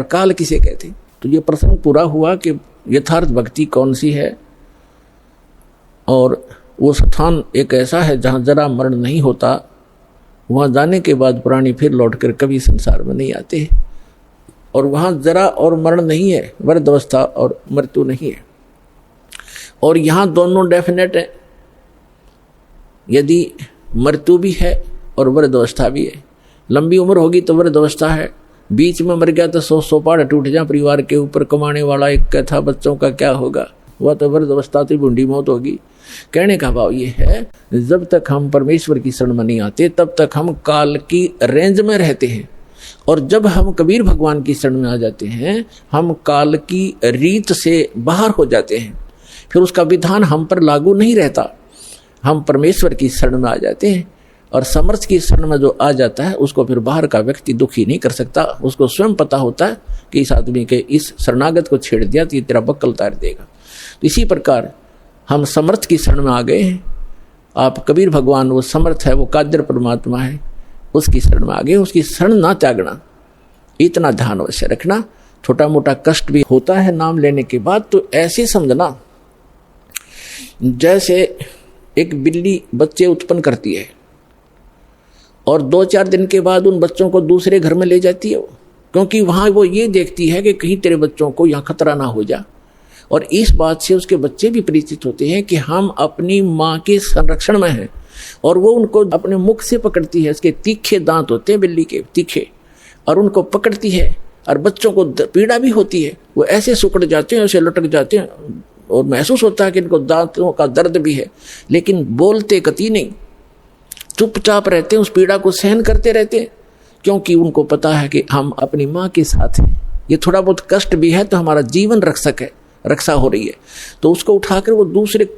काल किसे कहते। तो ये प्रसंग पूरा हुआ कि यथार्थ भक्ति कौन सी है, और वो स्थान एक ऐसा है जहाँ जरा मरण नहीं होता। वहाँ जाने के बाद प्राणी फिर लौटकर कभी संसार में नहीं आते, और वहाँ जरा और मरण नहीं है, वृद्धावस्था और मृत्यु नहीं है। और यहाँ दोनों डेफिनेट है, यदि मृत्यु भी है और वृद्धावस्था भी है। लंबी उम्र होगी तो वृद्धावस्था है, बीच में मर गया तो 100 पहाड़ टूट जाए परिवार के ऊपर, कमाने वाला एक था, बच्चों का क्या होगा, वह तो वृद्धावस्था तो बूढ़ी मौत होगी। कहने का भाव ये है, जब तक हम परमेश्वर की शरण में नहीं आते तब तक हम काल की रेंज में रहते हैं, और जब हम कबीर भगवान की शरण में आ जाते हैं हम काल की रीत से बाहर हो जाते हैं, फिर उसका विधान हम पर लागू नहीं रहता, हम परमेश्वर की शरण में आ जाते हैं। और समर्थ की शरण में जो आ जाता है उसको फिर बाहर का व्यक्ति दुखी नहीं कर सकता, उसको स्वयं पता होता है कि इस आदमी के इस शरणागत को छेड़ दिया तो ये तेरा बक्कल उतार देगा। तो इसी प्रकार हम समर्थ की शरण में आ गए हैं। आप कबीर भगवान वो समर्थ है, वो कादर परमात्मा है, उसकी शरण में आ गए, उसकी शरण ना त्यागना, इतना ध्यान अवश्य रखना। छोटा मोटा कष्ट भी होता है नाम लेने के बाद, तो ऐसे समझना जैसे एक बिल्ली बच्चे उत्पन्न करती है और 2-4 दिन के बाद उन बच्चों को दूसरे घर में ले जाती है, क्योंकि वहाँ वो ये देखती है कि कहीं तेरे बच्चों को यहाँ खतरा ना हो जा। और इस बात से उसके बच्चे भी परिचित होते हैं कि हम अपनी माँ के संरक्षण में हैं, और वो उनको अपने मुख से पकड़ती है। उसके तीखे दांत होते हैं बिल्ली के, तीखे, और उनको पकड़ती है, और बच्चों को पीड़ा भी होती है। वो ऐसे सुकड़ जाते हैं, ऐसे लटक जाते हैं, और महसूस होता है कि इनको दांतों का दर्द भी है, लेकिन बोलते कतई नहीं, चुपचाप रहते हैं, उस पीड़ा को सहन करते रहते हैं, क्योंकि उनको पता है कि हम अपनी माँ के साथ हैं। ये थोड़ा बहुत कष्ट भी है तो हमारा जीवन रक्षक है, रक्षा हो रही है, तो उसको उठाकर वो दूसरे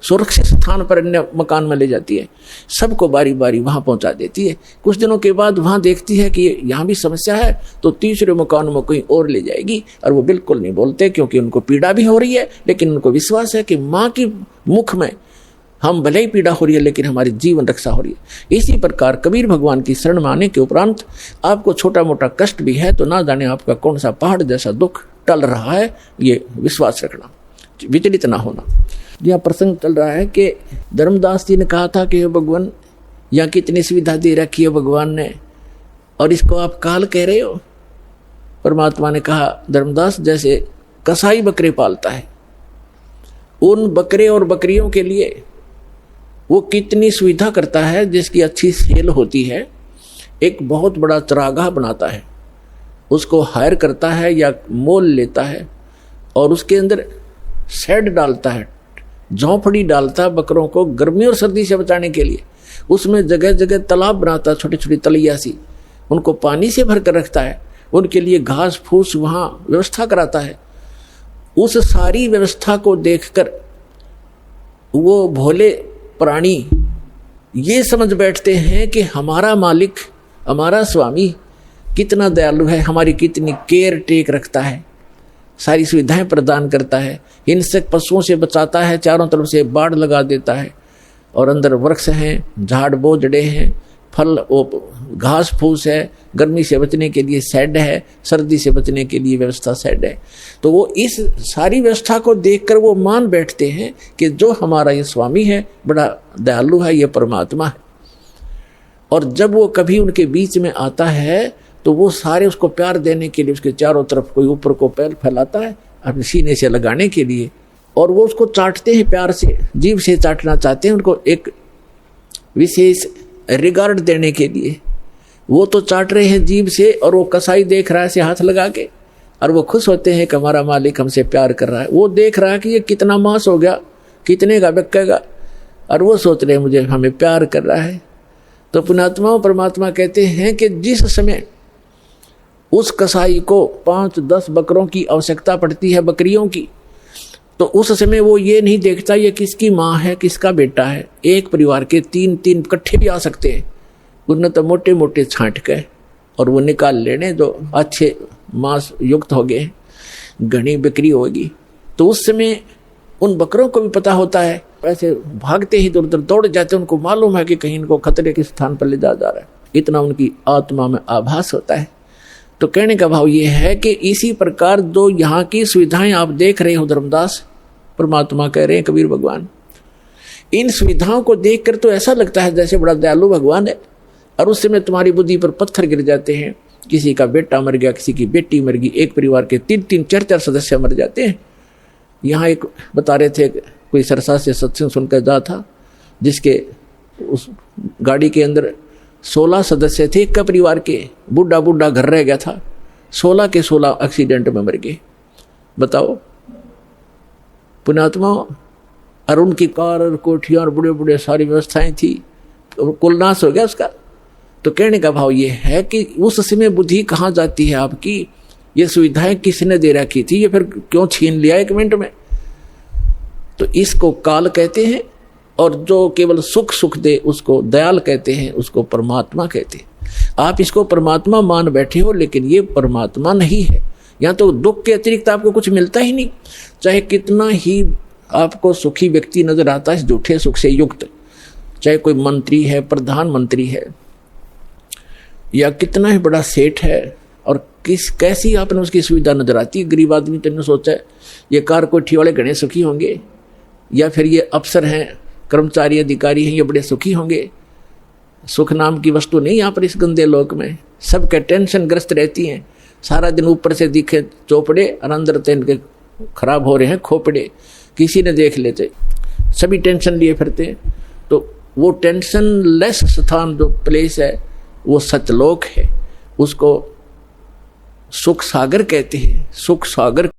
सुरक्षित स्थान पर अन्य मकान में ले जाती है, सबको बारी बारी वहाँ पहुँचा देती है। कुछ दिनों के बाद वहाँ देखती है कि यहाँ भी समस्या है, तो तीसरे मकान में कहीं और ले जाएगी, और वो बिल्कुल नहीं बोलते क्योंकि उनको पीड़ा भी हो रही है, लेकिन उनको विश्वास है कि माँ की मुख में हम भले ही पीड़ा हो रही है लेकिन हमारी जीवन रक्षा हो रही है। इसी प्रकार कबीर भगवान की शरण में आने के उपरांत आपको छोटा मोटा कष्ट भी है तो ना जाने आपका कौन सा पहाड़ जैसा दुख टल रहा है, ये विश्वास रखना, विचलित ना होना। यह प्रसंग चल रहा है कि धर्मदास जी ने कहा था कि भगवान यहाँ कितनी सुविधा दे रखी है भगवान ने, और इसको आप काल कह रहे हो। परमात्मा ने कहा, धर्मदास जैसे कसाई बकरे पालता है, उन बकरे और बकरियों के लिए वो कितनी सुविधा करता है, जिसकी अच्छी सेल होती है, एक बहुत बड़ा चरागाह बनाता है, उसको हायर करता है या मोल लेता है, और उसके अंदर शेड डालता है, झोंपड़ी डालता है बकरों को गर्मी और सर्दी से बचाने के लिए। उसमें जगह जगह तालाब बनाता है, छोटी छोटी तलैया सी, उनको पानी से भर कर रखता है, उनके लिए घास फूस वहाँ व्यवस्था कराता है। उस सारी व्यवस्था को देखकर वो भोले प्राणी ये समझ बैठते हैं कि हमारा मालिक, हमारा स्वामी कितना दयालु है, हमारी कितनी केयर टेक रखता है, सारी सुविधाएं प्रदान करता है, हिंसक पशुओं से बचाता है, चारों तरफ से बाड़ लगा देता है, और अंदर वृक्ष हैं, झाड़ बोझड़े हैं, फल घास फूस है, गर्मी से बचने के लिए शेड है, सर्दी से बचने के लिए व्यवस्था शेड है। तो वो इस सारी व्यवस्था को देखकर वो मान बैठते हैं कि जो हमारा ये स्वामी है बड़ा दयालु है, ये परमात्मा है। और जब वो कभी उनके बीच में आता है तो वो सारे उसको प्यार देने के लिए उसके चारों तरफ कोई ऊपर को पैर फैलाता है अपने सीने से लगाने के लिए, और वो उसको चाटते हैं, प्यार से जीभ से चाटना चाहते हैं, उनको एक विशेष रिगार्ड देने के लिए। वो तो चाट रहे हैं जीभ से, और वो कसाई देख रहा है से हाथ लगा के, और वो खुश होते हैं कि हमारा मालिक हमसे प्यार कर रहा है। वो देख रहा है कि ये कितना मांस हो गया, कितने का बिकेगा, और वो सोच रहे हैं मुझे हमें प्यार कर रहा है। तो पुण्यात्मा परमात्मा कहते हैं कि जिस समय उस कसाई को 5-10 बकरों की आवश्यकता पड़ती है, बकरियों की, तो उस समय वो ये नहीं देखता ये किसकी माँ है, किसका बेटा है। एक परिवार के 3-3 इकट्ठे भी आ सकते हैं, उन्हें तो मोटे मोटे छांट के और वो निकाल लेने जो अच्छे मांस युक्त हो गए, घनी बिक्री होगी। तो उस समय उन बकरों को भी पता होता है, ऐसे भागते ही दूर दूर दौड़ जाते, उनको मालूम है कि कहीं इनको खतरे के स्थान पर ले जा रहा है, इतना उनकी आत्मा में आभास होता है। तो कहने का भाव ये है कि इसी प्रकार जो यहाँ की सुविधाएं आप देख रहे हो धर्मदास, परमात्मा कह रहे हैं कबीर भगवान, इन सुविधाओं को देखकर तो ऐसा लगता है जैसे बड़ा दयालु भगवान है, और उस समय तुम्हारी बुद्धि पर पत्थर गिर जाते हैं। किसी का बेटा मर गया, किसी की बेटी मर गई, एक परिवार के 3-3, 4-4 सदस्य मर जाते हैं। यहाँ एक बता रहे थे, कोई सरसा से सत्संग सुनकर जा था, जिसके उस गाड़ी के अंदर 16 सदस्य थे एक का परिवार के, बूढ़ा बूढ़ा घर रह गया था, 16 के 16 एक्सीडेंट में मर गए। बताओ पुण्यात्मा, और उनकी कार और कोठियाँ और बड़े बड़े सारी व्यवस्थाएं थी, तो कुल नाश हो गया उसका। तो कहने का भाव ये है कि उस समय बुद्धि कहाँ जाती है आपकी, ये सुविधाएं किसने दे रखी थी, ये फिर क्यों छीन लिया 1 मिनट में। तो इसको काल कहते हैं, और जो केवल सुख सुख दे उसको दयाल कहते हैं, उसको परमात्मा कहते हैं। आप इसको परमात्मा मान बैठे हो, लेकिन ये परमात्मा नहीं है। यहाँ तो दुख के अतिरिक्त आपको कुछ मिलता ही नहीं। चाहे कितना ही आपको सुखी व्यक्ति नजर आता है झूठे सुख से युक्त, चाहे कोई मंत्री है, प्रधानमंत्री है, या कितना ही बड़ा सेठ है, और कैसी आपने उसकी सुविधा नजर आती है। गरीब आदमी तो सोचा है ये कार कोठी वाले घने सुखी होंगे, या फिर ये अफसर हैं, कर्मचारी अधिकारी हैं, ये बड़े सुखी होंगे। सुख नाम की वस्तु नहीं यहाँ पर इस गंदे लोक में। सबके टेंशन ग्रस्त रहती हैं, सारा दिन ऊपर से दिखे चौपड़े और अंदर तेन के खराब हो रहे हैं खोपड़े, किसी ने देख लेते, सभी टेंशन लिए फिरते। तो वो टेंशन लेस स्थान जो प्लेस है वो सतलोक है, उसको सुख सागर कहते हैं। सुख सागर